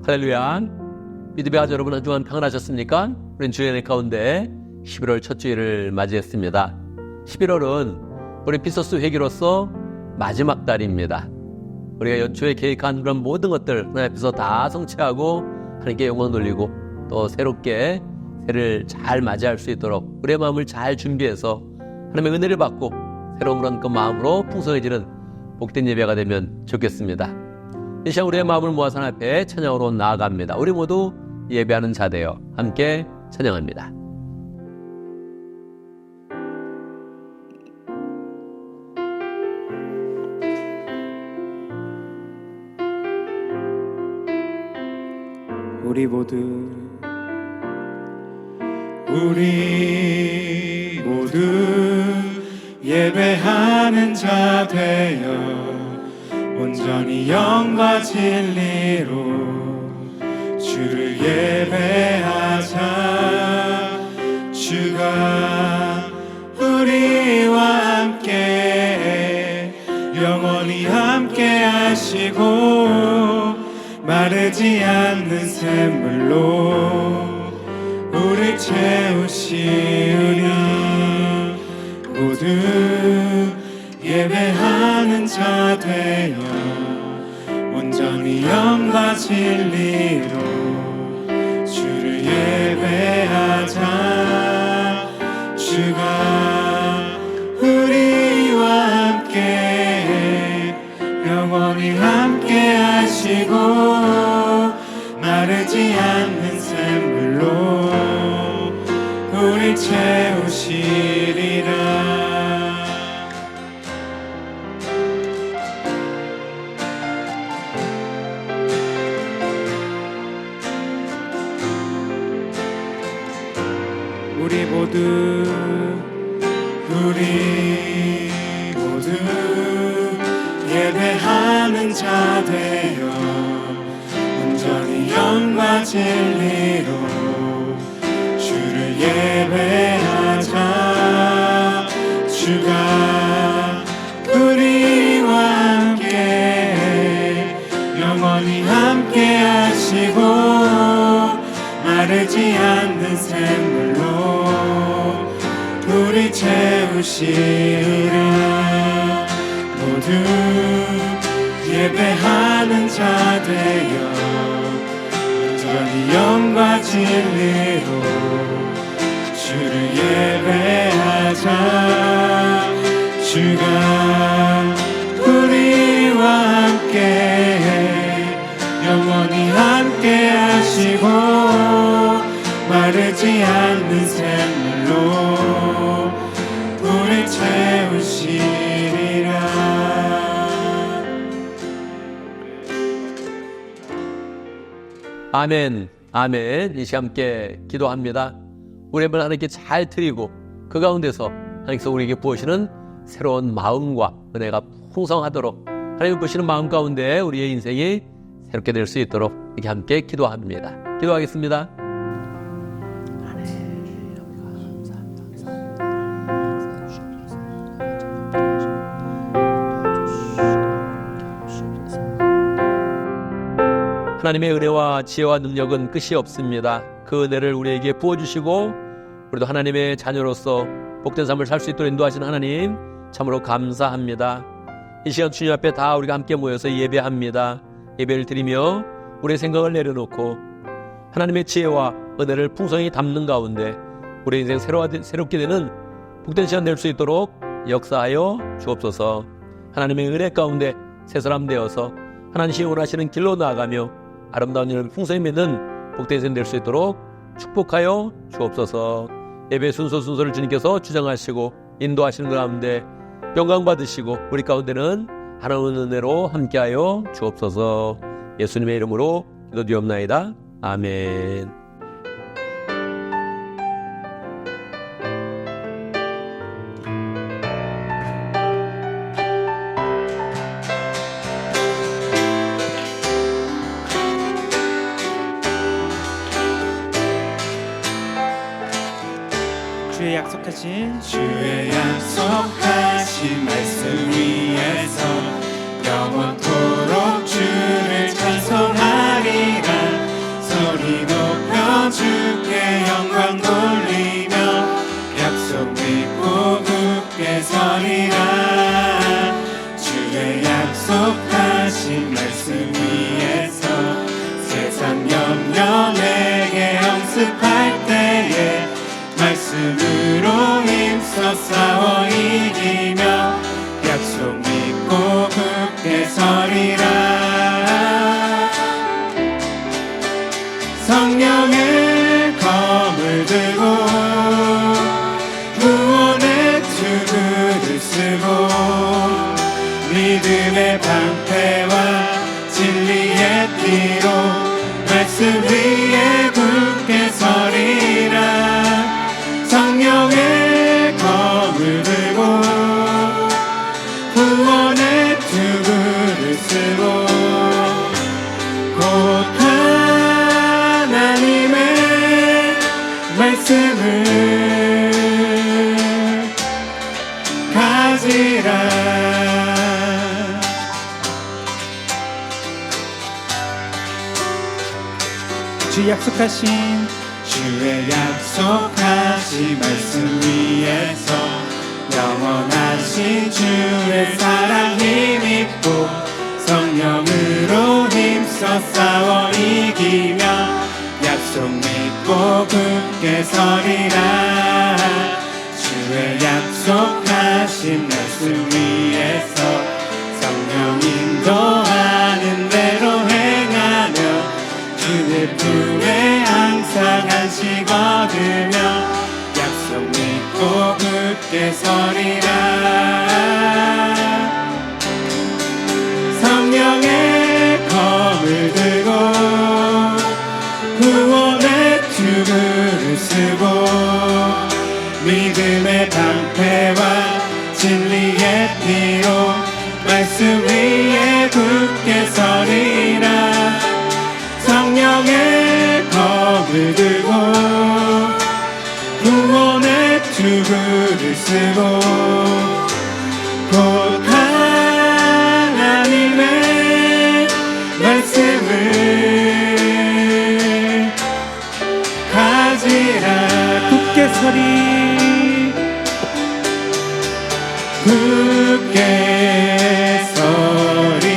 할렐루야. 믿음의 아주 여러분 한 주간 평안하셨습니까? 우린 주의 가운데 11월 첫 주일을 맞이했습니다. 11월은 우리 피서스 회기로서 마지막 달입니다. 우리가 연초에 계획한 그런 모든 것들 하나님 앞에서 다 성취하고 하나님께 영광 돌리고 또 새롭게 새해를 잘 맞이할 수 있도록 우리의 마음을 잘 준비해서 하나님의 은혜를 받고 새로운 그런 그 마음으로 풍성해지는 복된 예배가 되면 좋겠습니다. 이 시간 우리의 마음을 모아서 하나님 앞에 찬양으로 나아갑니다. 우리 모두 예배하는 자 되어 함께 찬양합니다. 우리 모두 예배하는 자 되어 온전히 영과 진리로 주를 예배하자. 주가 우리와 함께 영원히 함께 하시고 마르지 않는 샘물로 우리 채우시리. 모두 예배하는 자 되어 온전히 영과 진리로 주를 예배하자. 주가 우리와 함께 영원히 함께 하시고 마르지 않는 샘물로 우리 채우시리라. 우리 모두 예배하는 자 되어 온전히 영과 진리로 주를 예배하자. 주가 우리와 함께 영원히 함께 하시고 마르지 않는 샘물로 우리 채우시리라. 모두 예배하는 자 되어 온전히 영과 진리로 주를 예배하자. 주가 우리와 함께 영원히 함께 하시고 마르지 않는 샘물로 우리 채우시리라. 아멘, 아멘. 이 시간 함께 기도합니다. 우리 한번 하나님께 잘 드리고 그 가운데서 하나님께서 우리에게 부으시는 새로운 마음과 은혜가 풍성하도록 하나님이 부으시는 마음 가운데 우리의 인생이 새롭게 될 수 있도록 이렇게 함께 기도합니다. 기도하겠습니다. 하나님의 은혜와 지혜와 능력은 끝이 없습니다. 그 은혜를 우리에게 부어주시고 우리도 하나님의 자녀로서 복된 삶을 살 수 있도록 인도하시는 하나님 참으로 감사합니다. 이 시간 주님 앞에 다 우리가 함께 모여서 예배합니다. 예배를 드리며 우리의 생각을 내려놓고 하나님의 지혜와 은혜를 풍성히 담는 가운데 우리 인생 새롭게 되는 복된 시간 될 수 있도록 역사하여 주옵소서. 하나님의 은혜 가운데 새 사람 되어서 하나님이 원하시는 길로 나아가며 아름다운 일을 풍성히 맺는 복된 인생 될 수 있도록 축복하여 주옵소서. 예배 순서를 주님께서 주장하시고 인도하시는 가운데 영광 받으시고 우리 가운데는 하나님의 은혜로 함께하여 주옵소서. 예수님의 이름으로 기도드리옵나이다. 아멘. 주의 약속하신 말씀 위에서 영원토록 주를 찬송하리라. 약속하신 말씀 위에서 세상 염려 내게 영습할 때에 말씀으로 힘써 싸워 이기며 약속 믿고 굳게 서리라. 성령의 검을 들고 구원의 투구를 쓰고 믿음의 방패와 진리의 띠로 말씀 위에 굳게 서리라. 성령의 검을 들고 구원의 투구를 쓰고 곧 하나님의 말씀을 가지라. 주 약속하신 주의 약속하신 말씀 위에서 영원하신 주의 사랑 힘입고 성령으로 힘써 싸워 이기며 약속 믿고 굳게 서리라. 주의 약속하신 말씀 위에서 성령 인도하는 대로 행하며 주의 품에 항상 안식 얻으며 약속 믿고 굳게 서리라. 성령의 검을 들고 구원의 투구를 쓰고 믿음의 방패와 진리의 피로 말씀 위에 굳게 서리라. 성령의 검을 들고 구원의 투구를 쓰고 곧 하나님의 말씀을 가지라. 굳게 서리 굳게 서리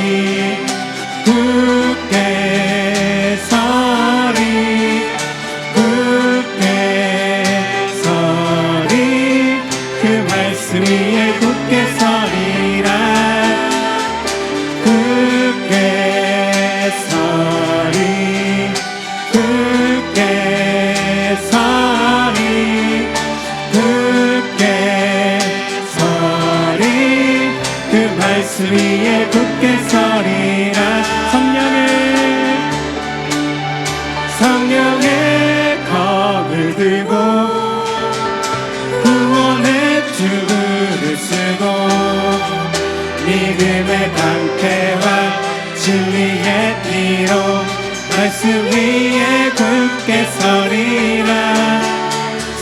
굳게 서리 굳게 서리 그 말씀 위에 굳게 서리라. 굳게 서리 굳게 서리 굳게 서리 그 말씀 위에 굳게 서리라. 성령의 검을 들고 구원의 투구를 쓰고 믿음의 방패와 진리의 띠로 말씀 위에 굳게 서리라.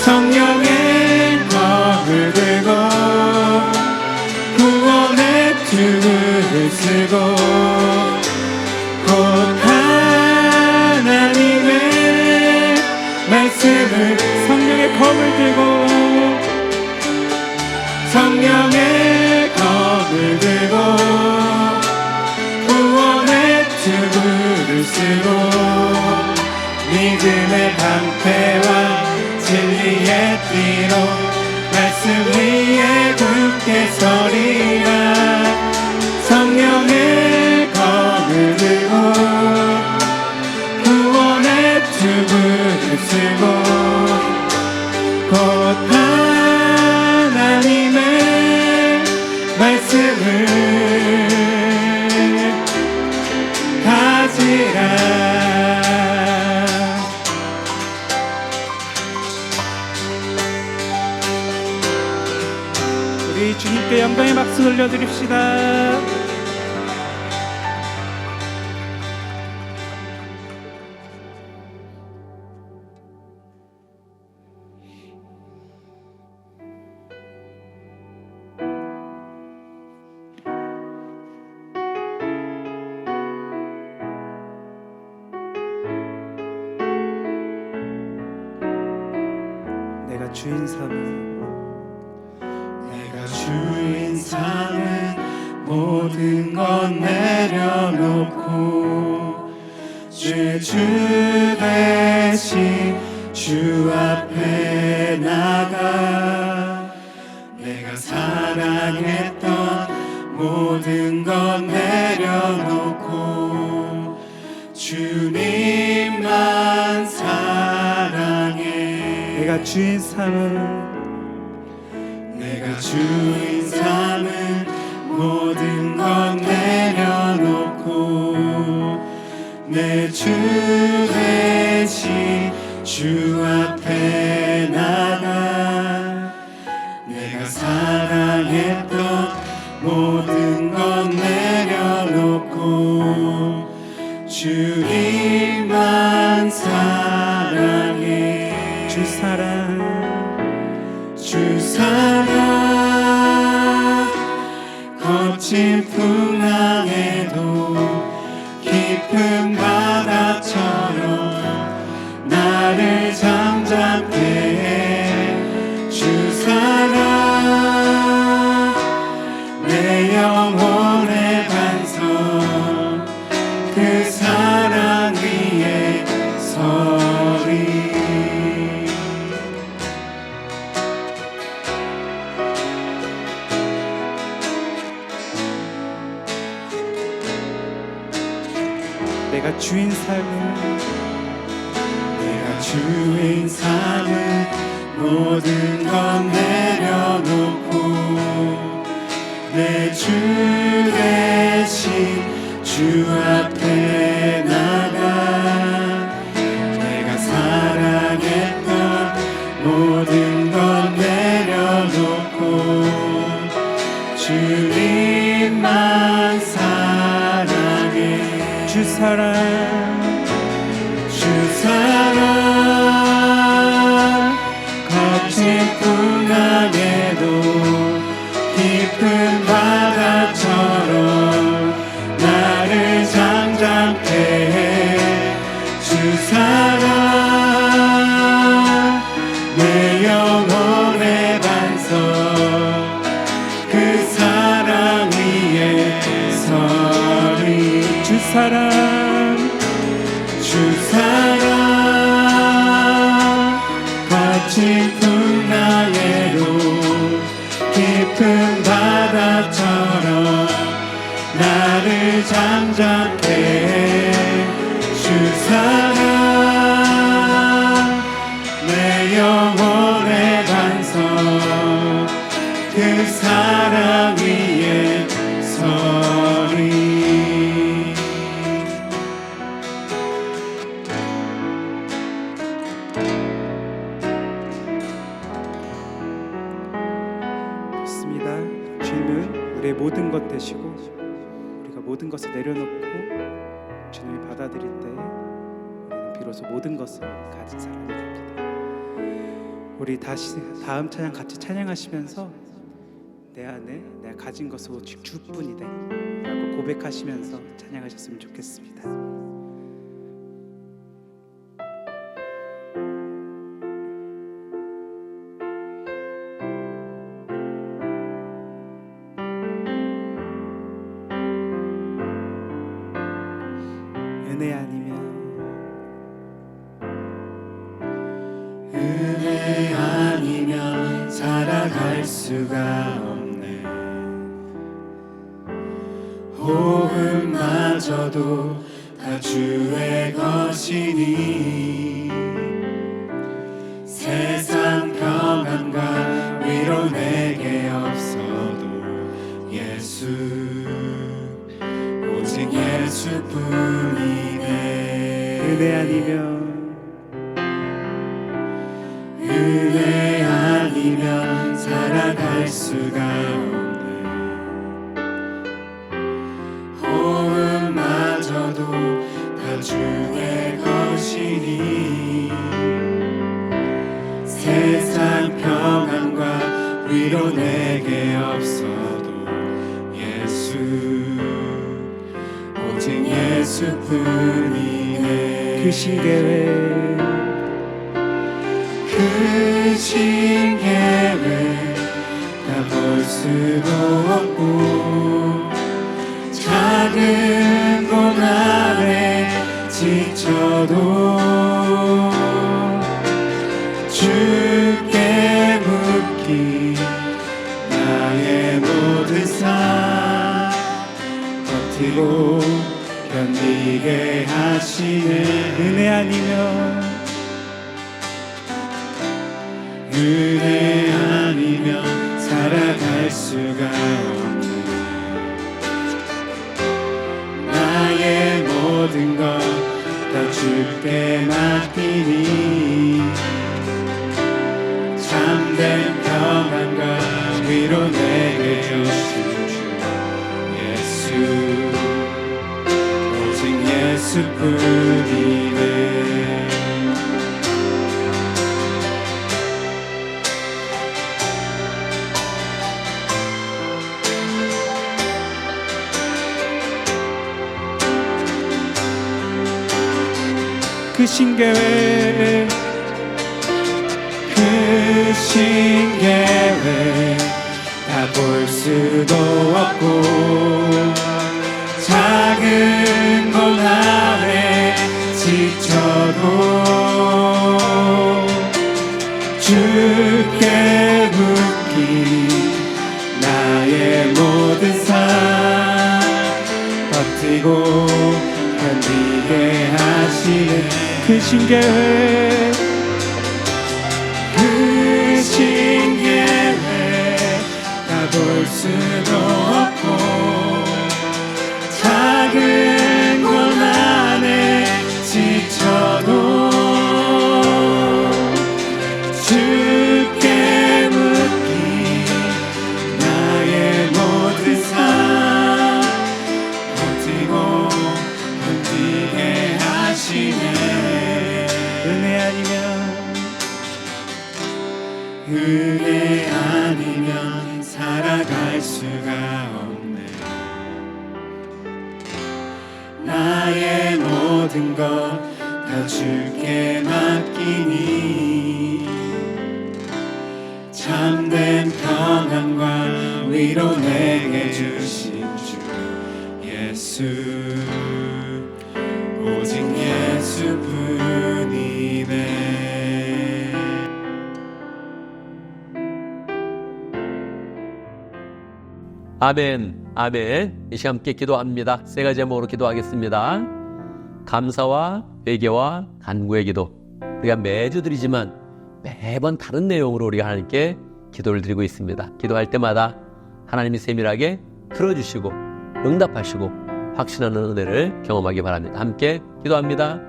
성령의 검을 들고 구원의 투구를 쓰고 곧 하나님의 말씀을 성령의 검을 들고 성령의 검을 들고 구원의 투구를 쓰고 믿음의 방패와 진리의 띠로 말씀 위에 굳게 서리라. 성령의 검을 들고 구원의 투구를 쓰고 곧 하나님의 말씀을 가지라. 우리 주님께 영광의 박수 돌려드립시다. 내가 주인 삼은 내가 주인 삼은 모든 모든 것 내려놓고 주 대신 주 앞에 나가 내가 사랑했던 모든 것 내려놓고 주님만 사랑해. 내가 주인 삼은 모든 것 내려놓고 내 주 대신 주 앞에 나가 내가 사랑했던 모든 것 내려놓고 주님만 사랑해. 주 사랑 거친 풍랑에도 깊은 바다처럼 나를 잠잠케 해. 주 사랑 내 영혼의 반석 그 사랑 위에 서리. 내가 주인 삶은 모든 것 내려놓고 내 주 대신 주 앞에 나가 내가 사랑했던 모든 것 내려놓고 주님만 사랑해. 주 사랑 거친 풍랑에도 깊은 바다처럼 나를 잠잠케 해. 주 사랑 내 영혼의 반석 그 사랑 위에 서리. 주 사랑 거친 풍랑에도 깊은 바다처럼 나를 잠잠케 해. 주 사랑 내 영혼의 반석 그 사랑 위에 서리. 주님은 우리의 모든 것 되시고 우리가 모든 것을 내려놓고 주님이 받아들일 때 우리는 비로소 모든 것을 가진 사람이 됩니다. 우리 다시 다음 찬양 같이 찬양하시면서 내 안에 내가 가진 것은 오직 주뿐이다 라고 고백하시면서 찬양하셨으면 좋겠습니다. 은혜 아니면 살아갈 수가 없네. 호흡마저도 다 주의 것이니 세상 평안과 위로 내게 없어도 예수 오직 예수뿐이네. 은혜 아니면 살아갈 수가 없네. 호흡마저도 다 주의 것이니 세상 평안과 위로 내게 없어도 예수 오직 예수뿐이네. 그 신계획 다 볼 수도 없고 버티고 견디게 하시네. 은혜 아니면 은혜 아니면 살아갈 수가 없네. 나의 모든 것 다 주께 맡기니 참된 평안과 위로 내게 주신 주 예수, 오직 예수뿐이네. 그 신계획 그 신계획 다 볼 수도 없고 작은 것 안에 지쳐도 주께 묻기 나의 모든 삶 버티고 견디게 하시네. 그 신계획 그 신계획 다 볼 수도 없고 작은 곳 안에 지쳐도 주께 묻기 나의 모든 삶 버티고 견디게 하시네. 은혜 아니면 살아갈 수가 없네. 나의 모든 것 다 주께 맡기니 참된 평안과 위로 내게 주신 주 예수, 오직 예수뿐이네. 아멘, 아멘. 이 시간 함께 기도합니다. 세 가지 제목으로 기도하겠습니다. 감사와 회개와 간구의 기도. 우리가 매주 드리지만 매번 다른 내용으로 우리가 하나님께 기도를 드리고 있습니다. 기도할 때마다 하나님이 세밀하게 들어주시고 응답하시고 확신하는 은혜를 경험하기 바랍니다. 함께 기도합니다.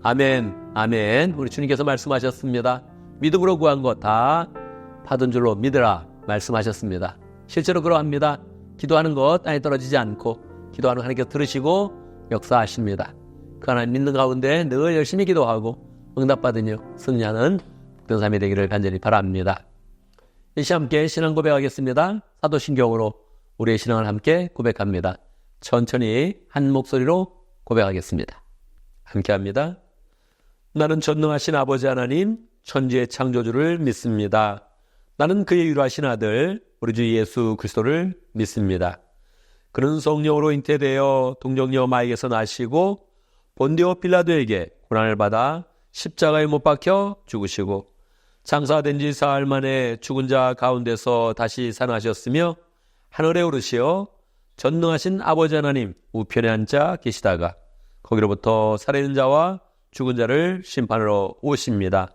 아멘, 아멘. 우리 주님께서 말씀하셨습니다. 믿음으로 구한 것 다 받은 줄로 믿으라 말씀하셨습니다. 실제로 그러합니다. 기도하는 것 땅에 떨어지지 않고 기도하는 하나님께서 들으시고 역사하십니다. 그 하나님 믿는 가운데 늘 열심히 기도하고 응답받으며 승리하는 복된 삶이 되기를 간절히 바랍니다. 이 시간 함께 신앙 고백하겠습니다. 사도신경으로 우리의 신앙을 함께 고백합니다. 천천히 한 목소리로 고백하겠습니다. 함께합니다. 나는 전능하신 아버지 하나님 천지의 창조주를 믿습니다. 나는 그의 유일하신 아들 우리 주 예수 그리스도를 믿습니다. 그는 성령으로 잉태되어 동정녀 마리아에게서 나시고 본디오 빌라도에게 고난을 받아 십자가에 못 박혀 죽으시고 장사된 지 사흘 만에 죽은 자 가운데서 다시 살아나셨으며 하늘에 오르시어 전능하신 아버지 하나님 우편에 앉아 계시다가 거기로부터 살아있는 자와 죽은 자를 심판하러 오십니다.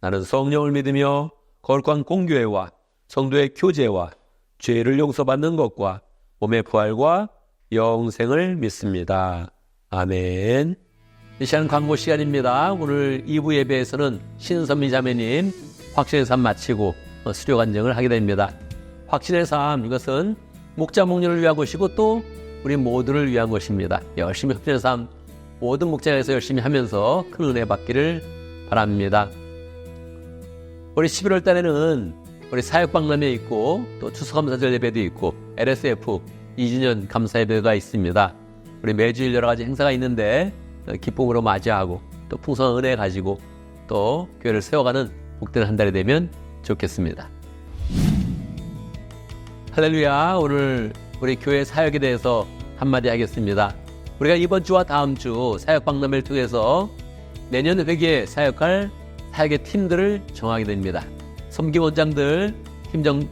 나는 성령을 믿으며 거룩한 공교회와 성도의 교제와 죄를 용서받는 것과 몸의 부활과 영생을 믿습니다. 아멘. 이 시간 광고 시간입니다. 오늘 2부 예배에서는 신선미 자매님 확신의 삶 마치고 수료 간증을 하게 됩니다. 확신의 삶, 이것은 목자 목녀를 위한 것이고 또 우리 모두를 위한 것입니다. 열심히 확신의 삶 모든 목장에서 열심히 하면서 큰 은혜 받기를 바랍니다. 우리 11월 달에는 우리 사역박람회 있고 또 추수감사절 예배도 있고 LSF 2주년 감사 예배가 있습니다. 우리 매주일 여러 가지 행사가 있는데 기쁨으로 맞이하고 또 풍성한 은혜 가지고 또 교회를 세워가는 복된 한 달이 되면 좋겠습니다. 할렐루야. 오늘 우리 교회 사역에 대해서 한마디 하겠습니다. 우리가 이번 주와 다음 주 사역 박람회를 통해서 내년 회기에 사역할 사역의 팀들을 정하게 됩니다. 섬김원장들,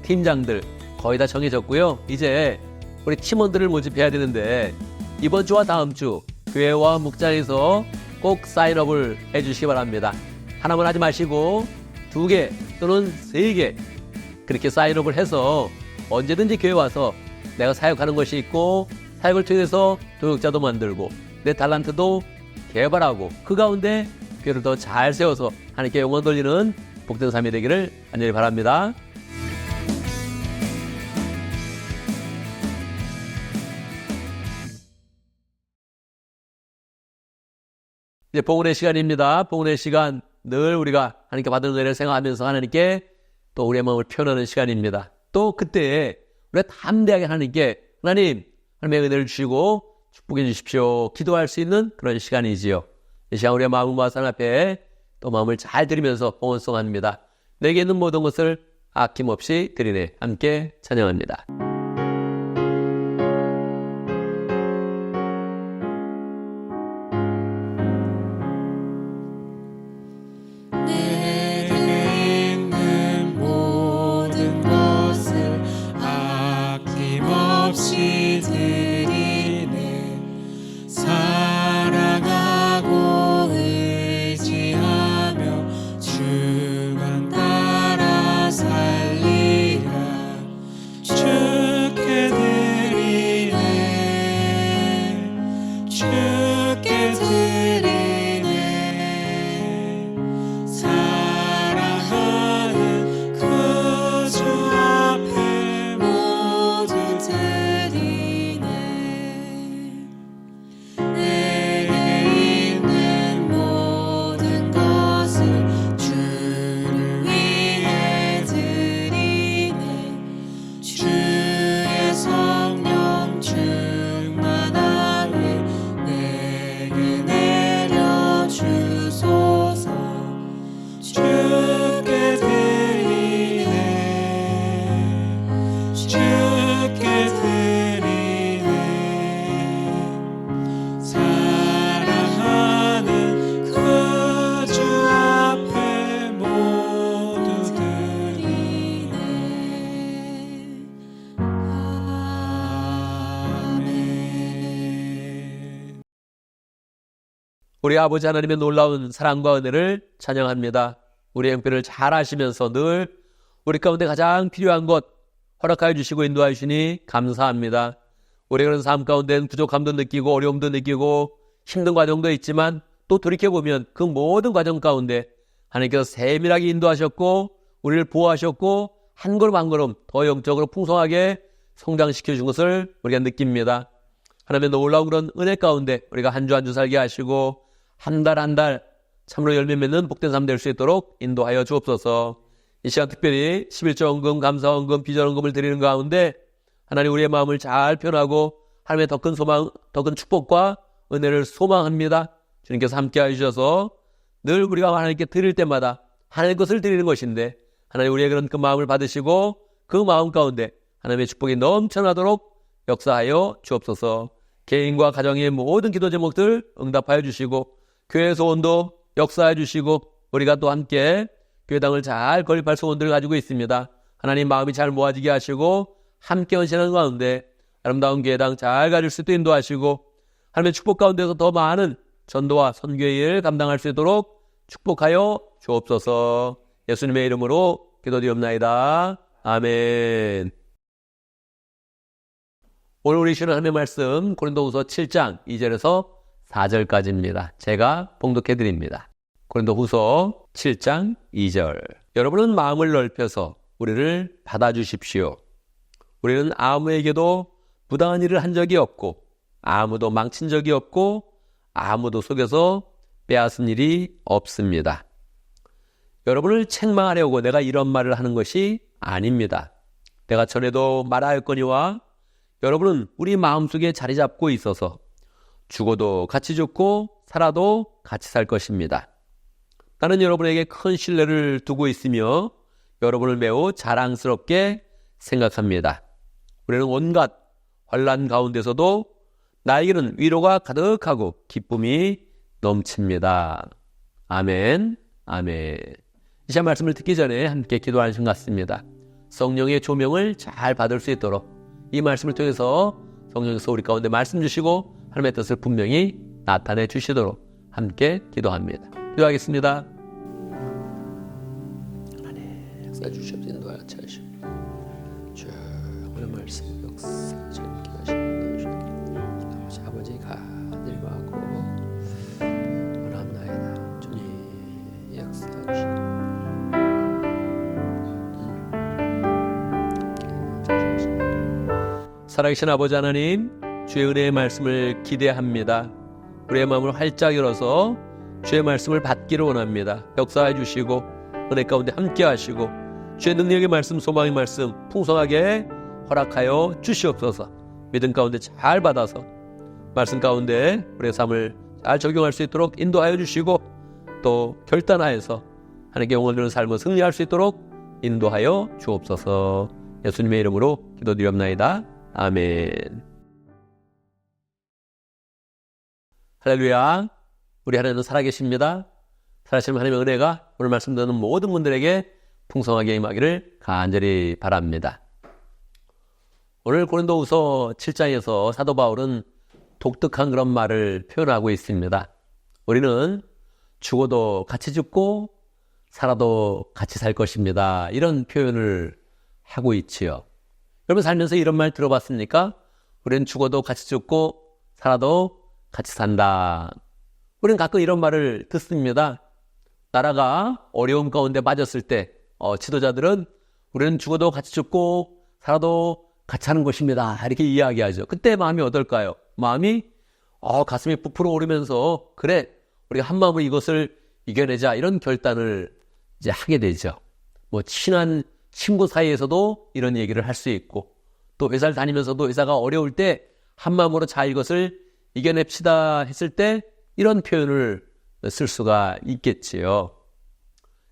팀장들 거의 다 정해졌고요. 이제 우리 팀원들을 모집해야 되는데 이번 주와 다음 주 교회와 목장에서 꼭 사인업을 해주시기 바랍니다. 하나만 하지 마시고 2개 또는 3개 그렇게 사인업을 해서 언제든지 교회 와서 내가 사역하는 것이 있고 사역을 통해서 동역자도 만들고 내 달란트도 개발하고 그 가운데 교회를 더 잘 세워서 하나님께 영광 돌리는 복된 삶이 되기를 간절히 바랍니다. 이제 봉헌의 시간입니다. 봉헌의 시간 늘 우리가 하나님께 받은 은혜를 생각하면서 하나님께 또 우리의 마음을 표현하는 시간입니다. 또 그때 우리가 담대하게 하나님께 하나님의 은혜를 주시고 축복해 주십시오. 기도할 수 있는 그런 시간이지요. 이 시간 우리의 마음과 하나님 앞에 또 마음을 잘 드리면서 봉헌송합니다. 내게 있는 모든 것을 아낌없이 드리네. 함께 찬양합니다. 우리 아버지 하나님의 놀라운 사랑과 은혜를 찬양합니다. 우리의 형편을 잘 아시면서 늘 우리 가운데 가장 필요한 것 허락하여 주시고 인도하여 주시니 감사합니다. 우리가 그런 삶 가운데는 부족함도 느끼고 어려움도 느끼고 힘든 과정도 있지만 또 돌이켜보면 그 모든 과정 가운데 하나님께서 세밀하게 인도하셨고 우리를 보호하셨고 한 걸음 한 걸음 더 영적으로 풍성하게 성장시켜 준 것을 우리가 느낍니다. 하나님의 놀라운 그런 은혜 가운데 우리가 한 주 한 주 살게 하시고 한 달 한 달 참으로 열매 맺는 복된 삶 될 수 있도록 인도하여 주옵소서. 이 시간 특별히 11조 헌금, 감사 헌금, 비전 헌금을 드리는 가운데 하나님 우리의 마음을 잘 표현하고 하나님의 더 큰 소망, 더 큰 축복과 은혜를 소망합니다. 주님께서 함께해 주셔서 늘 우리가 하나님께 드릴 때마다 하나님의 것을 드리는 것인데 하나님 우리의 그런 그 마음을 받으시고 그 마음 가운데 하나님의 축복이 넘쳐나도록 역사하여 주옵소서. 개인과 가정의 모든 기도 제목들 응답하여 주시고 교회 소원도 역사해 주시고 우리가 또 함께 교회당을 잘 건립할 소원들을 가지고 있습니다. 하나님 마음이 잘 모아지게 하시고 함께 헌신하는 가운데 아름다운 교회당 잘 가질 수 있도록 인도하시고 하나님의 축복 가운데서 더 많은 전도와 선교의 일 감당할 수 있도록 축복하여 주옵소서. 예수님의 이름으로 기도드리옵나이다. 아멘. 오늘 우리 주는 하나님의 말씀 고린도후서 7장 2절에서 4절까지입니다. 제가 봉독해 드립니다. 고린도후서 7장 2절. 여러분은 마음을 넓혀서 우리를 받아주십시오. 우리는 아무에게도 부당한 일을 한 적이 없고 아무도 망친 적이 없고 아무도 속여서 빼앗은 일이 없습니다. 여러분을 책망하려고 내가 이런 말을 하는 것이 아닙니다. 내가 전에도 말하였거니와 여러분은 우리 마음속에 자리 잡고 있어서 죽어도 같이 죽고 살아도 같이 살 것입니다. 나는 여러분에게 큰 신뢰를 두고 있으며 여러분을 매우 자랑스럽게 생각합니다. 우리는 온갖 환난 가운데서도 나에게는 위로가 가득하고 기쁨이 넘칩니다. 아멘, 아멘. 이 시간 말씀을 듣기 전에 함께 기도하는 시간 같습니다. 성령의 조명을 잘 받을 수 있도록 이 말씀을 통해서 성령께서 우리 가운데 말씀 주시고 하나님의 뜻을 분명히 나타내 주시도록 함께 기도합니다. 기도하겠습니다. 하나님 역사 주시옵소서. 인도하여 하시옵소서. 주 오늘 말씀 역사 재밌게 하시옵소서. 아버지 간절하고 원합나이다. 주님 역사 주시옵소서. 살아계신 아버지 하나님, 주의 은혜의 말씀을 기대합니다. 우리의 마음을 활짝 열어서 주의 말씀을 받기를 원합니다. 역사해 주시고 은혜 가운데 함께 하시고 주의 능력의 말씀, 소망의 말씀 풍성하게 허락하여 주시옵소서. 믿음 가운데 잘 받아서 말씀 가운데 우리의 삶을 잘 적용할 수 있도록 인도하여 주시고 또 결단하여서 하나님께 영광 되는 삶을 승리할 수 있도록 인도하여 주옵소서. 예수님의 이름으로 기도드리옵나이다. 아멘. 할렐루야. 우리 하나님은 살아계십니다. 살아계신 하나님의 은혜가 오늘 말씀 듣는 모든 분들에게 풍성하게 임하기를 간절히 바랍니다. 오늘 고린도후서 7장에서 사도 바울은 독특한 그런 말을 표현하고 있습니다. 우리는 죽어도 같이 죽고 살아도 같이 살 것입니다. 이런 표현을 하고 있지요. 여러분 살면서 이런 말 들어봤습니까? 우리는 죽어도 같이 죽고 살아도 같이 산다. 우리는 가끔 이런 말을 듣습니다. 나라가 어려움 가운데 빠졌을 때 지도자들은 우리는 죽어도 같이 죽고 살아도 같이 하는 것입니다. 이렇게 이야기하죠. 그때 마음이 어떨까요? 마음이 가슴이 부풀어 오르면서 그래 우리가 한 마음으로 이것을 이겨내자 이런 결단을 이제 하게 되죠. 뭐 친한 친구 사이에서도 이런 얘기를 할 수 있고 또 회사를 다니면서도 회사가 어려울 때 한마음으로 자 이것을 이겨냅시다 했을 때 이런 표현을 쓸 수가 있겠지요.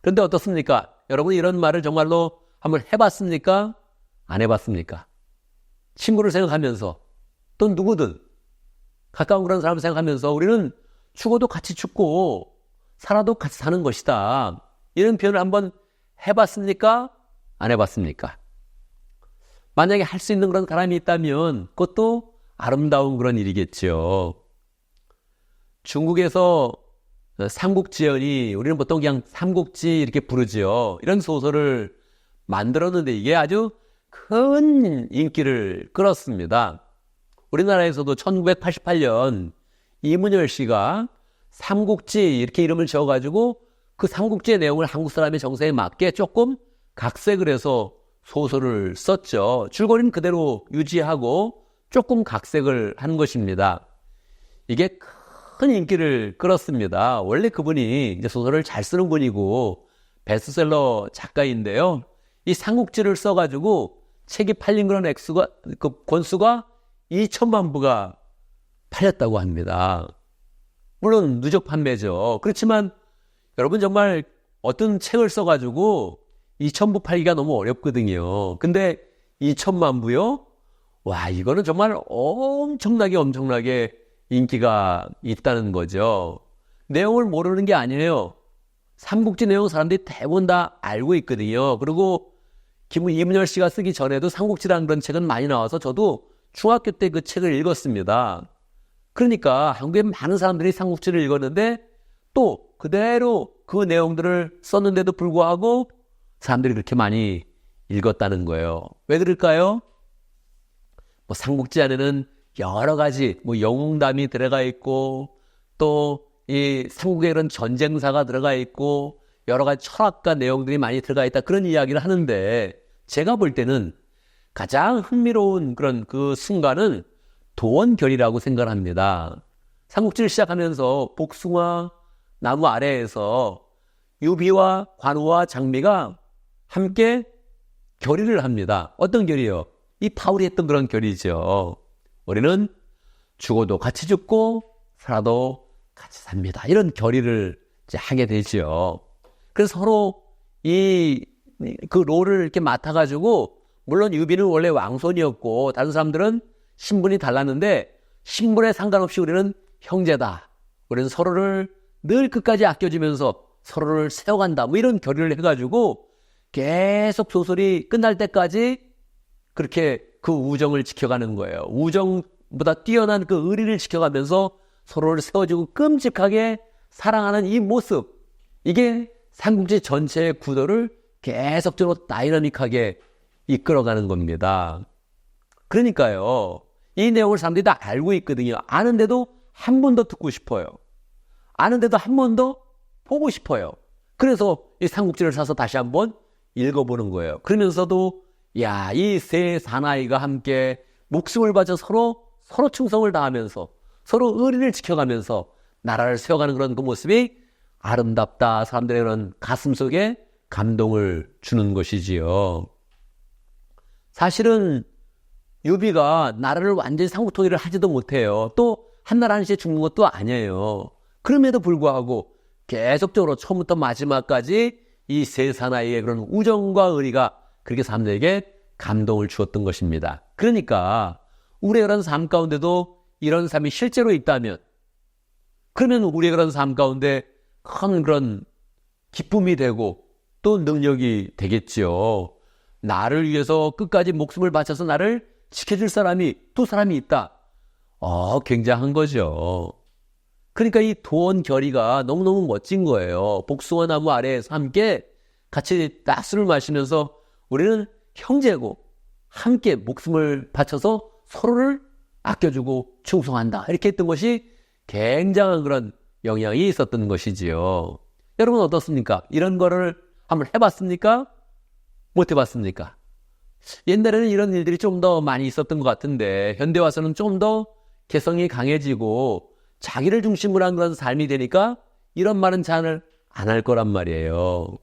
그런데 어떻습니까? 여러분 이런 말을 정말로 한번 해봤습니까? 안 해봤습니까? 친구를 생각하면서 또 누구든 가까운 그런 사람을 생각하면서 우리는 죽어도 같이 죽고 살아도 같이 사는 것이다. 이런 표현을 한번 해봤습니까? 안 해봤습니까? 만약에 할 수 있는 그런 사람이 있다면 그것도 아름다운 그런 일이겠죠. 중국에서 삼국지연이 우리는 보통 그냥 삼국지 이렇게 부르죠. 이런 소설을 만들었는데 이게 아주 큰 인기를 끌었습니다. 우리나라에서도 1988년 이문열 씨가 삼국지 이렇게 이름을 지어가지고 그 삼국지의 내용을 한국 사람의 정서에 맞게 조금 각색을 해서 소설을 썼죠. 줄거리는 그대로 유지하고 조금 각색을 한 것입니다. 이게 큰 인기를 끌었습니다. 원래 그분이 이제 소설을 잘 쓰는 분이고 베스트셀러 작가인데요. 이 삼국지를 써가지고 책이 팔린 그런 그 권수가 2천만 부가 팔렸다고 합니다. 물론 누적 판매죠. 그렇지만 여러분 정말 어떤 책을 써가지고 2,000부 팔기가 너무 어렵거든요. 근데 2천만 부요? 와, 이거는 정말 엄청나게 인기가 있다는 거죠. 내용을 모르는 게 아니에요. 삼국지 내용 사람들이 대부분 다 알고 있거든요. 그리고 이문열 씨가 쓰기 전에도 삼국지라는 그런 책은 많이 나와서 저도 중학교 때 그 책을 읽었습니다. 그러니까 한국에 많은 사람들이 삼국지를 읽었는데 또 그대로 그 내용들을 썼는데도 불구하고 사람들이 그렇게 많이 읽었다는 거예요. 왜 그럴까요? 뭐 삼국지 안에는 여러 가지 영웅담이 들어가 있고 또 이 삼국의 그런 전쟁사가 들어가 있고 여러 가지 철학과 내용들이 많이 들어가 있다 그런 이야기를 하는데 제가 볼 때는 가장 흥미로운 그런 그 순간은 도원결이라고 생각을 합니다. 삼국지를 시작하면서 복숭아 나무 아래에서 유비와 관우와 장미가 함께 결의를 합니다. 어떤 결의요? 이 바울이 했던 그런 결의죠. 우리는 죽어도 같이 죽고 살아도 같이 삽니다. 이런 결의를 이제 하게 되죠. 그래서 서로 그 롤을 이렇게 맡아가지고, 물론 유비는 원래 왕손이었고 다른 사람들은 신분이 달랐는데 신분에 상관없이 우리는 형제다. 우리는 서로를 늘 끝까지 아껴주면서 서로를 세워간다. 뭐 이런 결의를 해가지고 계속 소설이 끝날 때까지 그렇게 그 우정을 지켜가는 거예요. 우정보다 뛰어난 그 의리를 지켜가면서 서로를 세워주고 끔찍하게 사랑하는 이 모습, 이게 삼국지 전체의 구도를 계속적으로 다이나믹하게 이끌어가는 겁니다. 그러니까요, 이 내용을 사람들이 다 알고 있거든요. 아는데도 한 번 더 듣고 싶어요. 아는데도 한 번 더 보고 싶어요. 그래서 이 삼국지를 사서 다시 한번 읽어보는 거예요. 그러면서도 야, 이 세 사나이가 함께 목숨을 바쳐 서로 충성을 다하면서 서로 의리를 지켜가면서 나라를 세워가는 그런 그 모습이 아름답다. 사람들의 그런 가슴 속에 감동을 주는 것이지요. 사실은 유비가 나라를 완전히 상국통일을 하지도 못해요. 또 한나라 한시에 죽는 것도 아니에요. 그럼에도 불구하고 계속적으로 처음부터 마지막까지 이 세 사나이의 그런 우정과 의리가 그렇게 사람들에게 감동을 주었던 것입니다. 그러니까 우리의 그런 삶 가운데도 이런 삶이 실제로 있다면, 그러면 우리의 그런 삶 가운데 큰 그런 기쁨이 되고 또 능력이 되겠지요. 나를 위해서 끝까지 목숨을 바쳐서 나를 지켜줄 사람이 두 사람이 있다. 굉장한 거죠. 그러니까 이 도원 결의가 너무너무 멋진 거예요. 복숭아 나무 아래에서 함께 같이 낮술을 마시면서 우리는 형제고 함께 목숨을 바쳐서 서로를 아껴주고 충성한다. 이렇게 했던 것이 굉장한 그런 영향이 있었던 것이지요. 여러분 어떻습니까? 이런 거를 한번 해봤습니까? 못 해봤습니까? 옛날에는 이런 일들이 좀 더 많이 있었던 것 같은데 현대 와서는 좀 더 개성이 강해지고 자기를 중심으로 한 그런 삶이 되니까 이런 말은 잘 안 할 거란 말이에요.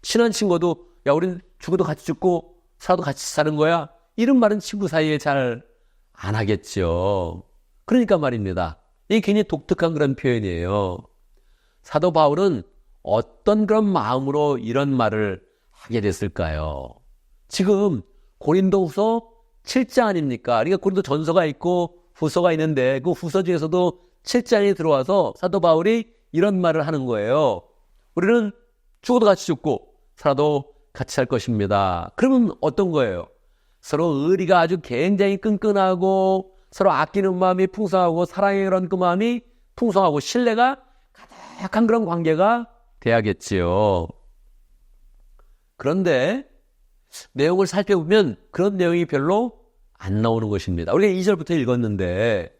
친한 친구도 야, 우린 죽어도 같이 죽고 살아도 같이 사는 거야. 이런 말은 친구 사이에 잘 안 하겠죠. 그러니까 말입니다. 이게 굉장히 독특한 그런 표현이에요. 사도 바울은 어떤 그런 마음으로 이런 말을 하게 됐을까요? 지금 고린도후서 7장 아닙니까? 그러니까 고린도 전서가 있고 후서가 있는데 그 후서 중에서도 7장이 들어와서 사도 바울이 이런 말을 하는 거예요. 우리는 죽어도 같이 죽고 살아도 같이 살 것입니다. 그러면 어떤 거예요? 서로 의리가 아주 굉장히 끈끈하고 서로 아끼는 마음이 풍성하고 사랑의 그런 그 마음이 풍성하고 신뢰가 가득한 그런 관계가 돼야겠지요. 그런데 내용을 살펴보면 그런 내용이 별로 안 나오는 것입니다. 우리가 2절부터 읽었는데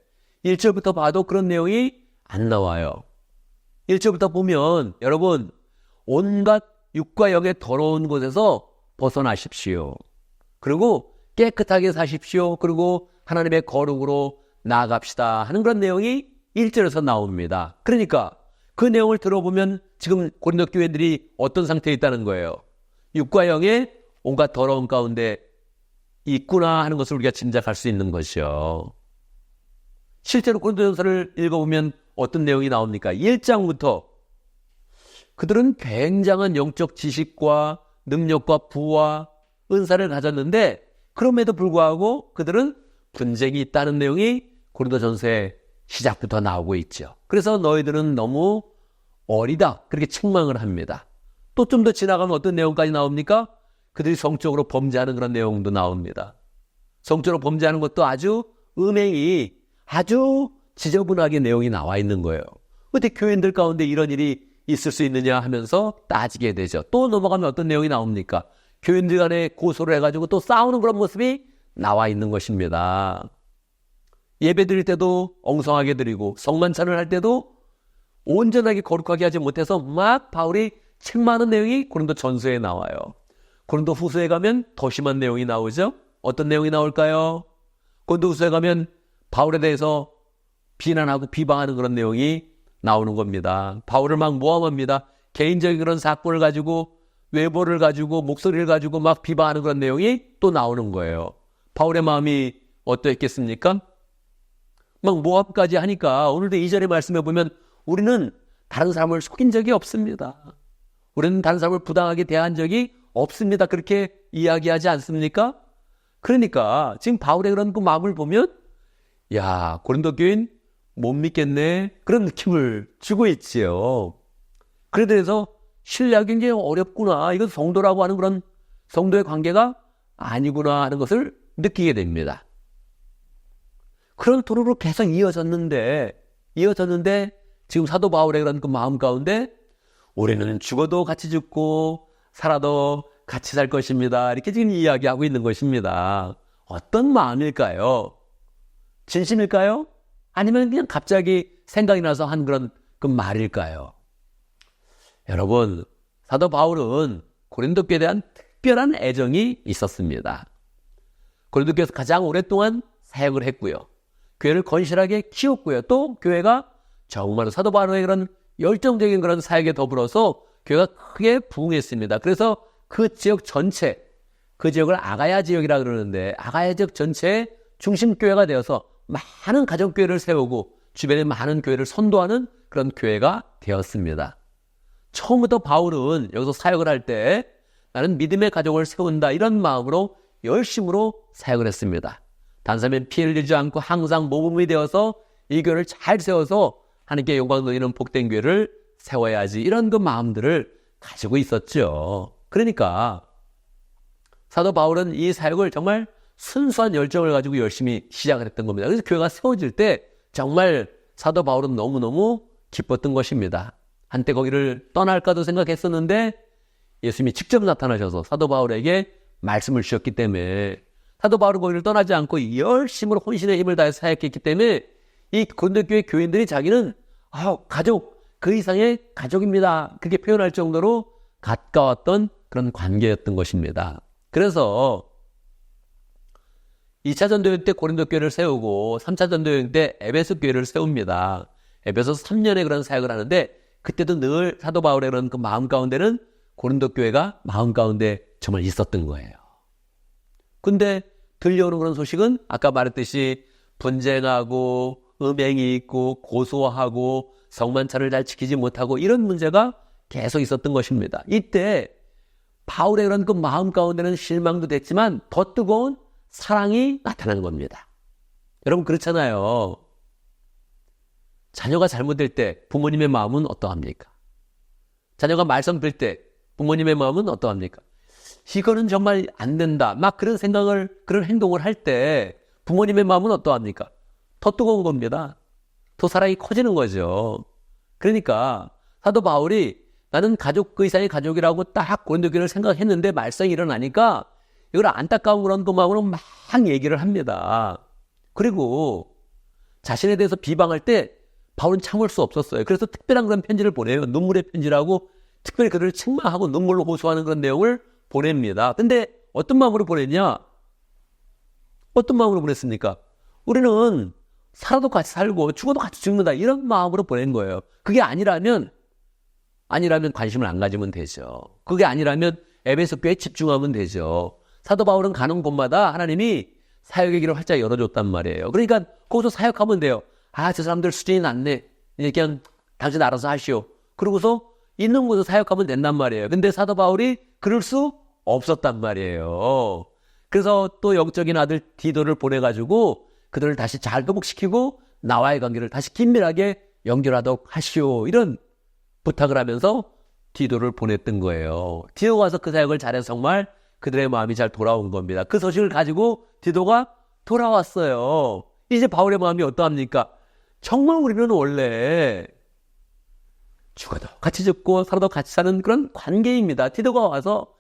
1절부터 봐도 그런 내용이 안 나와요. 1절부터 보면 여러분 온갖 육과 영의 더러운 곳에서 벗어나십시오. 그리고 깨끗하게 사십시오. 그리고 하나님의 거룩으로 나아갑시다 하는 그런 내용이 1절에서 나옵니다. 그러니까 그 내용을 들어보면 지금 고린도 교회들이 어떤 상태에 있다는 거예요. 육과 영의 온갖 더러운 가운데 있구나 하는 것을 우리가 짐작할 수 있는 것이요. 실제로 고린도전서를 읽어보면 어떤 내용이 나옵니까? 1장부터 그들은 굉장한 영적 지식과 능력과 부와 은사를 가졌는데 그럼에도 불구하고 그들은 분쟁이 있다는 내용이 고린도전서의 시작부터 나오고 있죠. 그래서 너희들은 너무 어리다 그렇게 책망을 합니다. 또 좀 더 지나가면 어떤 내용까지 나옵니까? 그들이 성적으로 범죄하는 그런 내용도 나옵니다. 성적으로 범죄하는 것도 아주 음행이 아주 지저분하게 내용이 나와 있는 거예요. 어떻게 교인들 가운데 이런 일이 있을 수 있느냐 하면서 따지게 되죠. 또 넘어가면 어떤 내용이 나옵니까? 교인들 간에 고소를 해가지고 또 싸우는 그런 모습이 나와 있는 것입니다. 예배 드릴 때도 엉성하게 드리고 성만찬을 할 때도 온전하게 거룩하게 하지 못해서 막 바울이 책망하는 내용이 고린도 전서에 나와요. 고린도 후서에 가면 더 심한 내용이 나오죠. 어떤 내용이 나올까요? 고린도 후서에 가면 바울에 대해서 비난하고 비방하는 그런 내용이 나오는 겁니다. 바울을 막 모함합니다. 개인적인 그런 사건을 가지고 외모를 가지고 목소리를 가지고 막 비방하는 그런 내용이 또 나오는 거예요. 바울의 마음이 어떠했겠습니까? 막 모함까지 하니까 오늘도 2절의 말씀에 보면 우리는 다른 사람을 속인 적이 없습니다. 우리는 다른 사람을 부당하게 대한 적이 없습니다. 그렇게 이야기하지 않습니까? 그러니까 지금 바울의 그런 그 마음을 보면 야, 고린도 교인 못 믿겠네. 그런 느낌을 주고 있지요. 그래서 신뢰하기 굉장히 어렵구나. 이건 성도라고 하는 그런 성도의 관계가 아니구나 하는 것을 느끼게 됩니다. 그런 토로로 계속 이어졌는데 지금 사도 바울의 그런 그 마음 가운데 우리는 죽어도 같이 죽고 살아도 같이 살 것입니다. 이렇게 지금 이야기하고 있는 것입니다. 어떤 마음일까요? 진심일까요? 아니면 그냥 갑자기 생각이 나서 한 그런 그 말일까요? 여러분, 사도 바울은 고린도 교회에 대한 특별한 애정이 있었습니다. 고린도 교회에서 가장 오랫동안 사역을 했고요. 교회를 건실하게 키웠고요. 또 교회가 정말 사도 바울의 그런 열정적인 그런 사역에 더불어서 교회가 크게 부흥했습니다. 그래서 그 지역 전체, 그 지역을 아가야 지역이라 그러는데 아가야 지역 전체의 중심교회가 되어서 많은 가정교회를 세우고 주변에 많은 교회를 선도하는 그런 교회가 되었습니다. 처음부터 바울은 여기서 사역을 할 때 나는 믿음의 가족을 세운다 이런 마음으로 열심으로 사역을 했습니다. 단사면 피 흘리지 않고 항상 모범이 되어서 이 교회를 잘 세워서 하나님께 영광 돌리는 복된 교회를 세워야지 이런 그 마음들을 가지고 있었죠. 그러니까 사도 바울은 이 사역을 정말 순수한 열정을 가지고 열심히 시작을 했던 겁니다. 그래서 교회가 세워질 때 정말 사도 바울은 너무너무 기뻤던 것입니다. 한때 거기를 떠날까도 생각했었는데 예수님이 직접 나타나셔서 사도 바울에게 말씀을 주셨기 때문에 사도 바울은 거기를 떠나지 않고 열심으로 혼신의 힘을 다해 사역했기 때문에 이 고린도 교회 교인들이 자기는 가족, 그 이상의 가족입니다. 그렇게 표현할 정도로 가까웠던 그런 관계였던 것입니다. 그래서 2차 전도여행 때 고린도 교회를 세우고 3차 전도여행 때 에베소 교회를 세웁니다. 에베소 3년의 그런 사역을 하는데 그때도 늘 사도 바울의 그런 그 마음 가운데는 고린도 교회가 마음 가운데 정말 있었던 거예요. 근데 들려오는 그런 소식은 아까 말했듯이 분쟁하고 음행이 있고 고소하고 성만찬을 잘 지키지 못하고 이런 문제가 계속 있었던 것입니다. 이때 바울의 그런 그 마음 가운데는 실망도 됐지만 더 뜨거운 사랑이 나타나는 겁니다. 여러분 그렇잖아요. 자녀가 잘못될 때 부모님의 마음은 어떠합니까? 자녀가 말썽 필 때 부모님의 마음은 어떠합니까? 이거는 정말 안 된다. 막 그런 생각을, 그런 행동을 할 때 부모님의 마음은 어떠합니까? 더 뜨거운 겁니다. 더 사랑이 커지는 거죠. 그러니까 사도 바울이 나는 가족 그 이상의 가족이라고 딱 고린도 교회를 생각했는데 말썽이 일어나니까 이걸 안타까운 그런 그 마음으로 막 얘기를 합니다. 그리고 자신에 대해서 비방할 때 바울은 참을 수 없었어요. 그래서 특별한 그런 편지를 보내요. 눈물의 편지라고 특별히 그들을 책망하고 눈물로 호소하는 그런 내용을 보냅니다. 근데 어떤 마음으로 보냈냐? 어떤 마음으로 보냈습니까? 우리는 살아도 같이 살고 죽어도 같이 죽는다 이런 마음으로 보낸 거예요. 그게 아니라면 관심을 안 가지면 되죠. 그게 아니라면 에베소 교회에 집중하면 되죠. 사도 바울은 가는 곳마다 하나님이 사역의 길을 활짝 열어줬단 말이에요. 그러니까 거기서 사역하면 돼요. 저 사람들 수준이 낮네. 이제 그냥 당신 알아서 하시오. 그러고서 있는 곳에서 사역하면 된단 말이에요. 근데 사도 바울이 그럴 수 없었단 말이에요. 그래서 또 영적인 아들 디도를 보내가지고 그들을 다시 잘 회복시키고 나와의 관계를 다시 긴밀하게 연결하도록 하시오. 이런 부탁을 하면서 디도를 보냈던 거예요. 디도가 와서 그 사역을 잘해서 정말 그들의 마음이 잘 돌아온 겁니다. 그 소식을 가지고 디도가 돌아왔어요. 이제 바울의 마음이 어떠합니까? 정말 우리는 원래 죽어도 같이 죽고 살아도 같이 사는 그런 관계입니다. 디도가 와서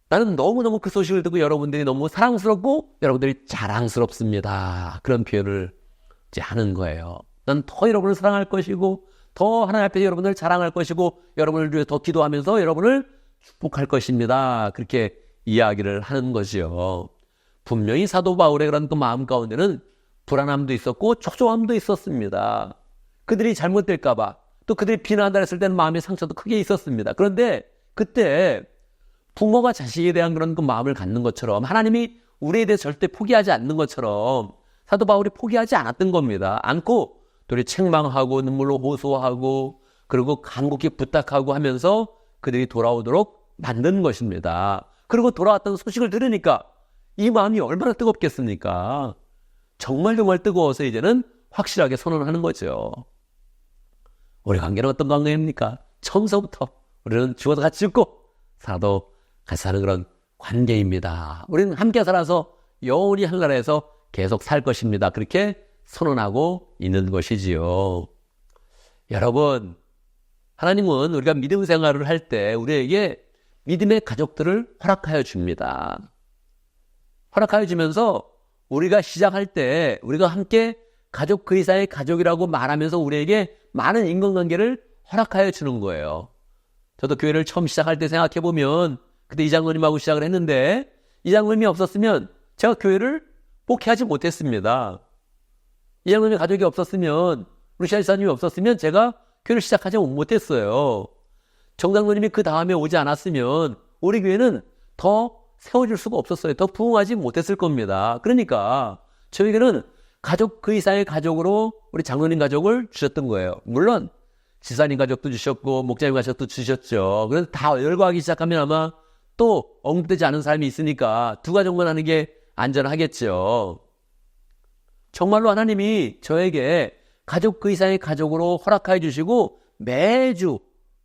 나는 너무너무 그 소식을 듣고 여러분들이 너무 사랑스럽고 여러분들이 자랑스럽습니다. 그런 표현을 이제 하는 거예요. 난 더 여러분을 사랑할 것이고 더 하나님 앞에서 여러분을 자랑할 것이고 여러분을 위해 더 기도하면서 여러분을 축복할 것입니다. 그렇게 이야기를 하는 것이요. 분명히 사도 바울의 그런 그 마음 가운데는 불안함도 있었고 초조함도 있었습니다. 그들이 잘못될까 봐 또 그들이 비난한다 했을 때는 마음의 상처도 크게 있었습니다. 그런데 그때 부모가 자식에 대한 그런 그 마음을 갖는 것처럼 하나님이 우리에 대해 절대 포기하지 않는 것처럼 사도 바울이 포기하지 않았던 겁니다. 않고 둘이 책망하고 눈물로 호소하고 그리고 간곡히 부탁하고 하면서 그들이 돌아오도록 만든 것입니다. 그리고 돌아왔던 소식을 들으니까 이 마음이 얼마나 뜨겁겠습니까? 정말 뜨거워서 이제는 확실하게 선언하는 거죠. 우리 관계는 어떤 관계입니까? 처음서부터 우리는 죽어도 같이 죽고 살아도 같이 사는 그런 관계입니다. 우리는 함께 살아서 영원히 하늘나라에서 계속 살 것입니다. 그렇게 선언하고 있는 것이지요. 여러분, 하나님은 우리가 믿음 생활을 할 때 우리에게 믿음의 가족들을 허락하여 줍니다. 허락하여 주면서 우리가 시작할 때 우리가 함께 가족 그 이상의 가족이라고 말하면서 우리에게 많은 인간관계를 허락하여 주는 거예요. 저도 교회를 처음 시작할 때 생각해보면 그때 이장로님하고 시작을 했는데 이장로님이 없었으면 제가 교회를 목회하지 못했습니다. 이장로님의 가족이 없었으면 루시아 지사님이 없었으면 제가 교회를 시작하지 못했어요. 정장로님이 그 다음에 오지 않았으면 우리 교회는 더 세워질 수가 없었어요. 더 부흥하지 못했을 겁니다. 그러니까 저에게는 가족 그 이상의 가족으로 우리 장로님 가족을 주셨던 거예요. 물론 지사님 가족도 주셨고 목자님 가족도 주셨죠. 그래서 다 열거하기 시작하면 아마 또 언급되지 않은 사람이 있으니까 두 가족만 하는 게 안전하겠죠. 정말로 하나님이 저에게 가족 그 이상의 가족으로 허락해 주시고 매주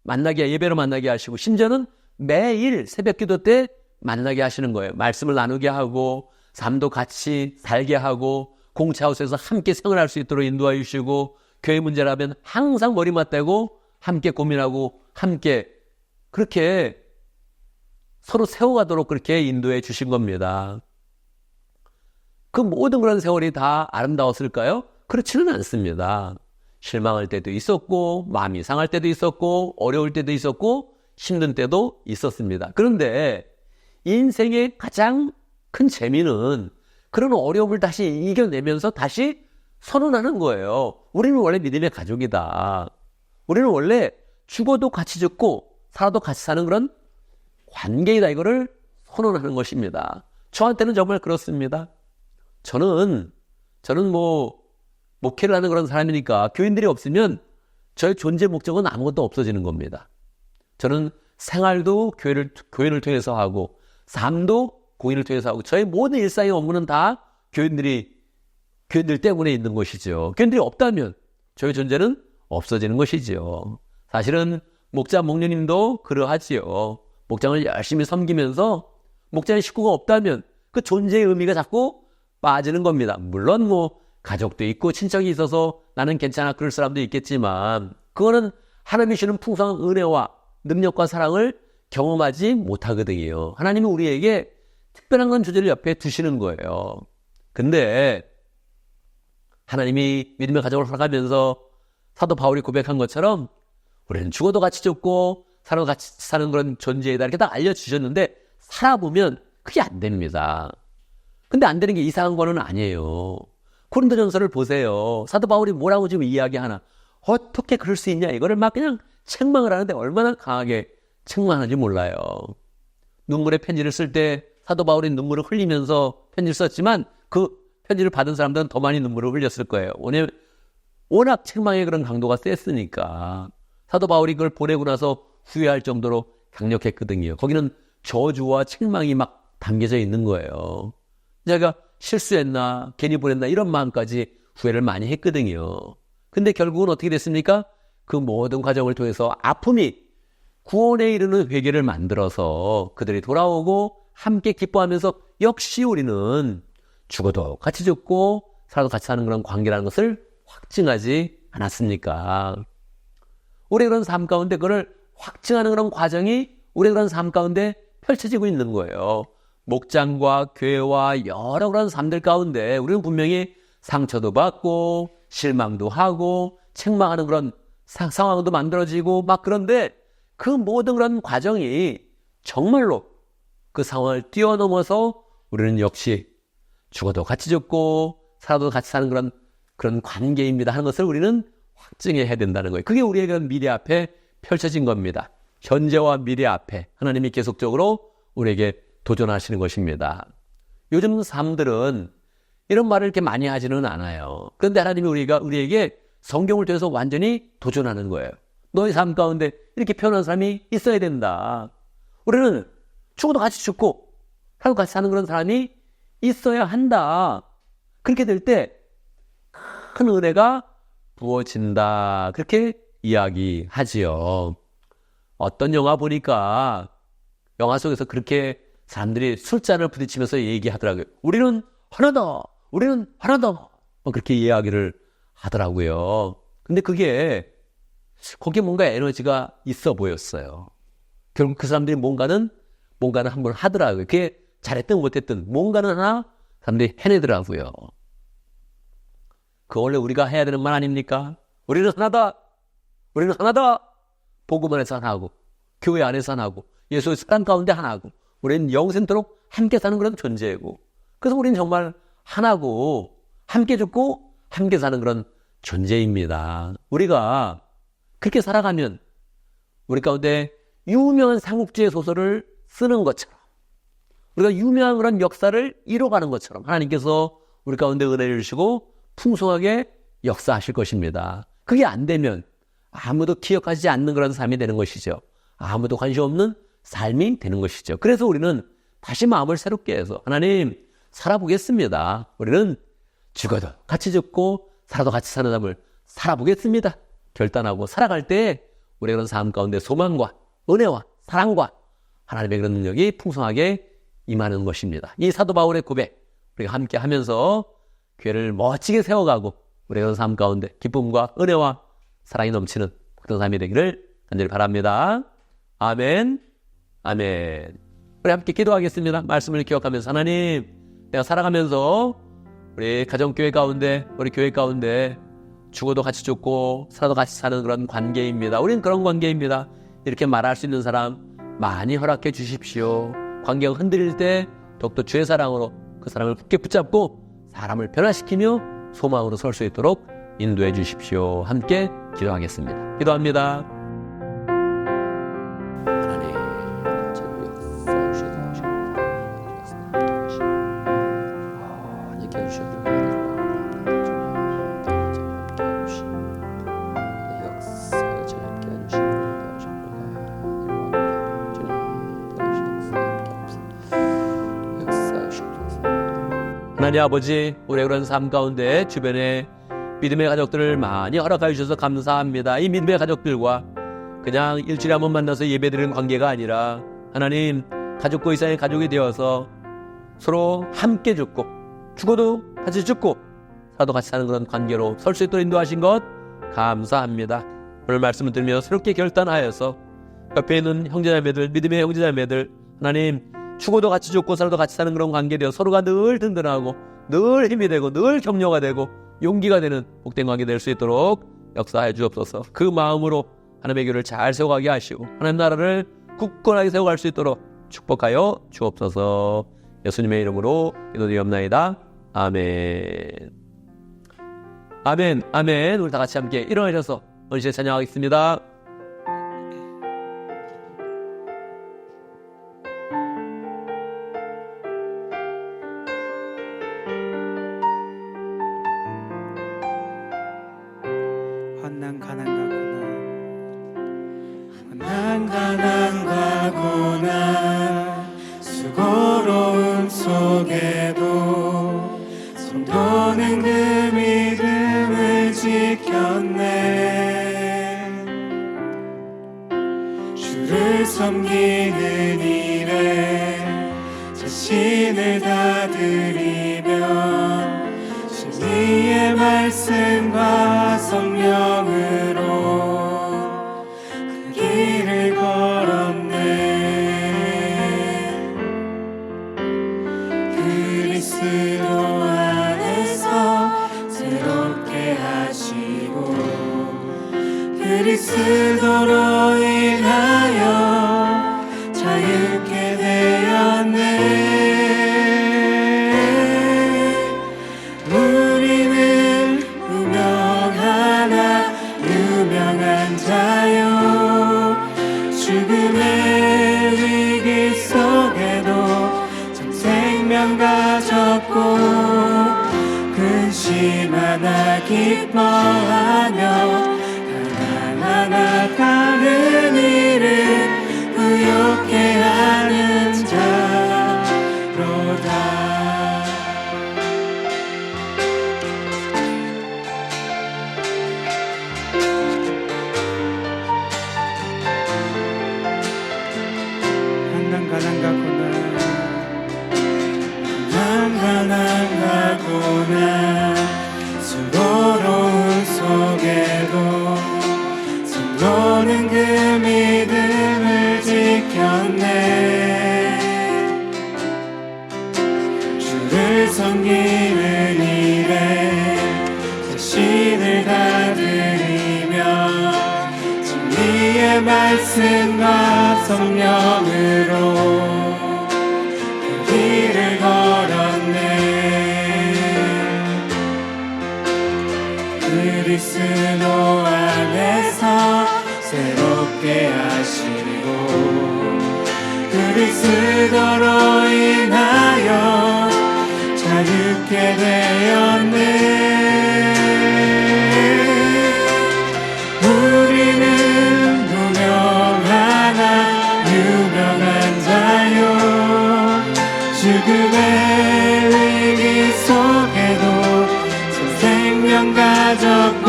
예배로 만나게 하시고 심지어는 매일 새벽기도 때 만나게 하시는 거예요. 말씀을 나누게 하고 삶도 같이 살게 하고 공차하우스에서 함께 생활할 수 있도록 인도해 주시고 교회 문제라면 항상 머리 맞대고 함께 고민하고 함께 그렇게 서로 세워가도록 그렇게 인도해 주신 겁니다. 그 모든 그런 세월이 다 아름다웠을까요? 그렇지는 않습니다. 실망할 때도 있었고 마음이 상할 때도 있었고 어려울 때도 있었고 힘든 때도 있었습니다. 그런데 인생의 가장 큰 재미는 그런 어려움을 다시 이겨내면서 다시 선언하는 거예요. 우리는 원래 믿음의 가족이다. 우리는 원래 죽어도 같이 죽고 살아도 같이 사는 그런 관계이다. 이거를 선언하는 것입니다. 저한테는 정말 그렇습니다. 저는 목회를 하는 그런 사람이니까 교인들이 없으면 저의 존재 목적은 아무것도 없어지는 겁니다. 저는 생활도 교인을 통해서 하고 삶도 교인을 통해서 하고 저의 모든 일상의 업무는 다 교인들 때문에 있는 것이죠. 교인들이 없다면 저의 존재는 없어지는 것이죠. 사실은 목자 목녀님도 그러하지요. 목장을 열심히 섬기면서 목장의 식구가 없다면 그 존재의 의미가 자꾸 빠지는 겁니다. 물론 가족도 있고 친척이 있어서 나는 괜찮아 그럴 사람도 있겠지만 그거는 하나님이 주시는 풍성한 은혜와 능력과 사랑을 경험하지 못하거든요. 하나님이 우리에게 특별한 건 주제를 옆에 두시는 거예요. 근데 하나님이 믿음의 가족을 허락하면서 사도 바울이 고백한 것처럼 우리는 죽어도 같이 죽고 살아도 같이 사는 그런 존재이다 이렇게 딱 알려주셨는데 살아보면 그게 안 됩니다. 근데 안 되는 게 이상한 거는 아니에요. 고린도전서를 보세요. 사도 바울이 뭐라고 지금 이야기하나 어떻게 그럴 수 있냐 이거를 막 그냥 책망을 하는데 얼마나 강하게 책망하는지 몰라요. 눈물의 편지를 쓸 때 사도 바울이 눈물을 흘리면서 편지를 썼지만 그 편지를 받은 사람들은 더 많이 눈물을 흘렸을 거예요. 워낙 책망의 그런 강도가 셌으니까 사도 바울이 그걸 보내고 나서 후회할 정도로 강력했거든요. 거기는 저주와 책망이 막 담겨져 있는 거예요. 내가 실수했나 괜히 보냈나 이런 마음까지 후회를 많이 했거든요. 근데 결국은 어떻게 됐습니까? 그 모든 과정을 통해서 아픔이 구원에 이르는 회개를 만들어서 그들이 돌아오고 함께 기뻐하면서 역시 우리는 죽어도 같이 죽고 살아도 같이 사는 그런 관계라는 것을 확증하지 않았습니까? 우리의 그런 삶 가운데 그걸 확증하는 그런 과정이 우리의 그런 삶 가운데 펼쳐지고 있는 거예요. 목장과 교회와 여러 그런 삶들 가운데 우리는 분명히 상처도 받고 실망도 하고 책망하는 그런 상황도 만들어지고 막 그런데 그 모든 그런 과정이 정말로 그 상황을 뛰어넘어서 우리는 역시 죽어도 같이 죽고 살아도 같이 사는 그런 관계입니다 하는 것을 우리는 확증해야 된다는 거예요. 그게 우리의 미래 앞에 펼쳐진 겁니다. 현재와 미래 앞에 하나님이 계속적으로 우리에게 도전하시는 것입니다. 요즘 삶들은 이런 말을 이렇게 많이 하지는 않아요. 그런데 하나님이 우리에게 성경을 통해서 완전히 도전하는 거예요. 너의 삶 가운데 이렇게 편한 사람이 있어야 된다. 우리는 죽어도 같이 죽고 살아도 같이 사는 그런 사람이 있어야 한다. 그렇게 될 때 큰 은혜가 부어진다. 그렇게 이야기하지요. 어떤 영화 보니까 영화 속에서 그렇게 사람들이 술잔을 부딪히면서 얘기하더라고요. 우리는 하나다. 우리는 하나다. 그렇게 이야기를 하더라고요. 근데 거기에 뭔가 에너지가 있어 보였어요. 결국 그 사람들이 뭔가는 한번 하더라고요. 그게 잘했든 못했든 뭔가는 하나 사람들이 해내더라고요. 그 원래 우리가 해야 되는 말 아닙니까? 우리는 하나다. 우리는 하나다. 복음 안에서 하나고 교회 안에서 하나고 예수의 사람 가운데 하나고 우리는 영생토록 함께 사는 그런 존재이고 그래서 우리는 정말 하나고 함께 죽고 함께 사는 그런 존재입니다. 우리가 그렇게 살아가면 우리 가운데 유명한 삼국지의 소설을 쓰는 것처럼 우리가 유명한 그런 역사를 이뤄가는 것처럼 하나님께서 우리 가운데 은혜를 주시고 풍성하게 역사하실 것입니다. 그게 안 되면 아무도 기억하지 않는 그런 삶이 되는 것이죠. 아무도 관심 없는 삶이 되는 것이죠. 그래서 우리는 다시 마음을 새롭게 해서 하나님 살아보겠습니다. 우리는 죽어도 같이 죽고 살아도 같이 사는 삶을 살아보겠습니다. 결단하고 살아갈 때 우리가 그런 삶 가운데 소망과 은혜와 사랑과 하나님의 그런 능력이 풍성하게 임하는 것입니다. 이 사도 바울의 고백 우리가 함께 하면서 교회를 멋지게 세워가고 우리가 그런 삶 가운데 기쁨과 은혜와 사랑이 넘치는 그런 삶이 되기를 간절히 바랍니다. 아멘. 아멘. 우리 함께 기도하겠습니다. 말씀을 기억하면서 하나님 내가 살아가면서 우리 가정교회 가운데 우리 교회 가운데 죽어도 같이 죽고 살아도 같이 사는 그런 관계입니다. 우리는 그런 관계입니다. 이렇게 말할 수 있는 사람 많이 허락해 주십시오. 관계가 흔들릴 때 더욱더 주의 사랑으로 그 사람을 굳게 붙잡고 사람을 변화시키며 소망으로 설 수 있도록 인도해 주십시오. 함께 기도하겠습니다. 기도합니다. 하나님, 지금 역사해 주셔서 함께 해주셔서 하나님 아버지, 우리의 그런 삶 가운데 주변에 믿음의 가족들을 많이 허락하여 주셔서 감사합니다. 이 믿음의 가족들과 그냥 일주일에 한 번 만나서 예배드리는 관계가 아니라 하나님 가족과 이상의 가족이 되어서 서로 함께 죽고 죽어도 같이 죽고 살아도 같이 사는 그런 관계로 설 수 있도록 인도하신 것 감사합니다. 오늘 말씀을 들으며 새롭게 결단하여서 옆에 있는 형제자매들, 믿음의 형제자매들 하나님 죽어도 같이 죽고 살아도 같이 사는 그런 관계 되어 서로가 늘 든든하고 늘 힘이 되고 늘 격려가 되고 용기가 되는 복된 관계 될 수 있도록 역사하여 주옵소서. 그 마음으로 하나님의 교회를 잘 세워가게 하시고 하나님 나라를 굳건하게 세워갈 수 있도록 축복하여 주옵소서. 예수님의 이름으로 기도드리옵나이다. 아멘. 아멘. 아멘. 우리 다 같이 함께 일어나셔서 언시에 찬양하겠습니다. 환난 가난 가구나 환난 가난 가구나 수고로움 속에도 성도는 그 믿음을 지켰네. 주를 섬기는 일에 자신을 다 드리며 진리의 말씀과 성령으로 그 길을 걸었네. 그리스도 안에서 새롭게 하시고 그리스도로 인하여 자유케 되었네. 죽음의 위기 속에도 참 생명 가졌고 하나하나 기뻐하며 하나하나 다른 일을 부욕해 하는 자로다. 한가난가구나 수고로운 속에도 손노는 그 믿음을 지켰네. 주를 섬기는 일에 자신을 다 드리며 진리의 말씀과 성령으로 길을 걸었네. 그리스도 안에서 새롭게 하시고 그리스도로 인하여 자유케 되었네. 우리는 무명하나 유명한 자요 죽음의 위기 속에도 새 생명 가졌고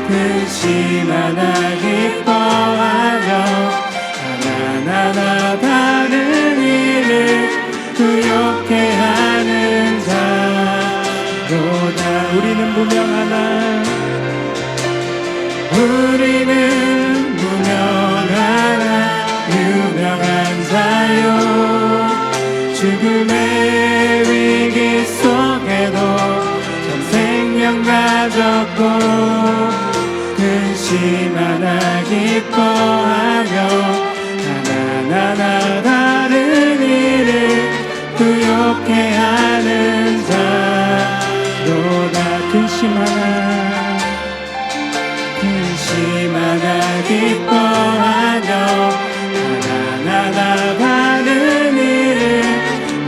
근심하나 기뻐하며 하나하나 다른 일을 부욕해 하는 자로다. 우리는 무명하나 유명한 자요 죽음의 위기 속에도 전 생명 가졌고 근심하나 기뻐하며 하나하나 다른 일을 부욕해 하는 자로다. 근심하나 기뻐하며 하나하나 다른 일을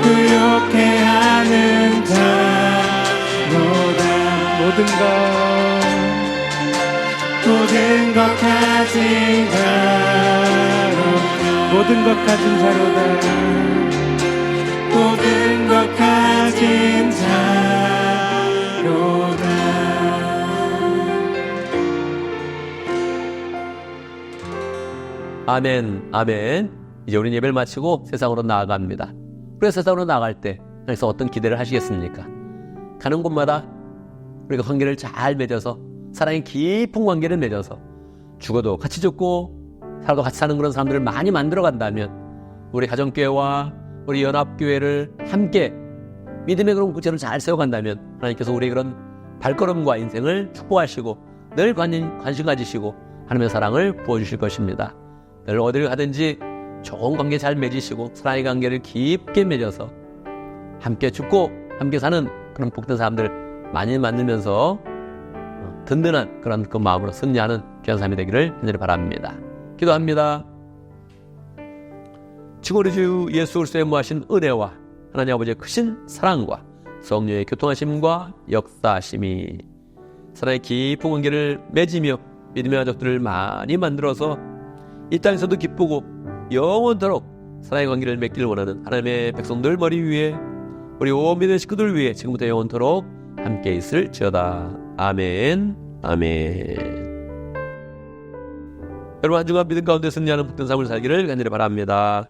부욕해 하는 자로다. 모든 것 가진 자로다. 모든 것 가진 자로다. 아멘, 아멘. 이제 우리는 예배를 마치고 세상으로 나아갑니다. 그래서 세상으로 나갈 때 그래서 어떤 기대를 하시겠습니까? 가는 곳마다 우리가 관계를 잘 맺어서 사랑의 깊은 관계를 맺어서 죽어도 같이 죽고 살아도 같이 사는 그런 사람들을 많이 만들어 간다면 우리 가정교회와 우리 연합교회를 함께 믿음의 그런 구체를 잘 세워간다면 하나님께서 우리의 그런 발걸음과 인생을 축복하시고 늘 관심 가지시고 하나님의 사랑을 부어주실 것입니다. 늘 어디를 가든지 좋은 관계 잘 맺으시고 사랑의 관계를 깊게 맺어서 함께 죽고 함께 사는 그런 복된 사람들 많이 만들면서 든든한 그런 그 마음으로 승리하는 귀한 삶이 되기를 간절히 바랍니다. 기도합니다. 지금 우리 주 예수 그리스도의 무하신 은혜와 하나님 아버지의 크신 사랑과 성령의 교통하심과 역사하심이 사랑의 깊은 관계를 맺으며 믿음의 가족들을 많이 만들어서 이 땅에서도 기쁘고 영원토록 사랑의 관계를 맺기를 원하는 하나님의 백성들 머리 위에 우리 온 믿음의 식구들 위에 지금부터 영원토록 함께 있을지어다. 아멘, 아멘. 여러분 한 주간 믿음 가운데 승리하는 복된 삶을 살기를 간절히 바랍니다.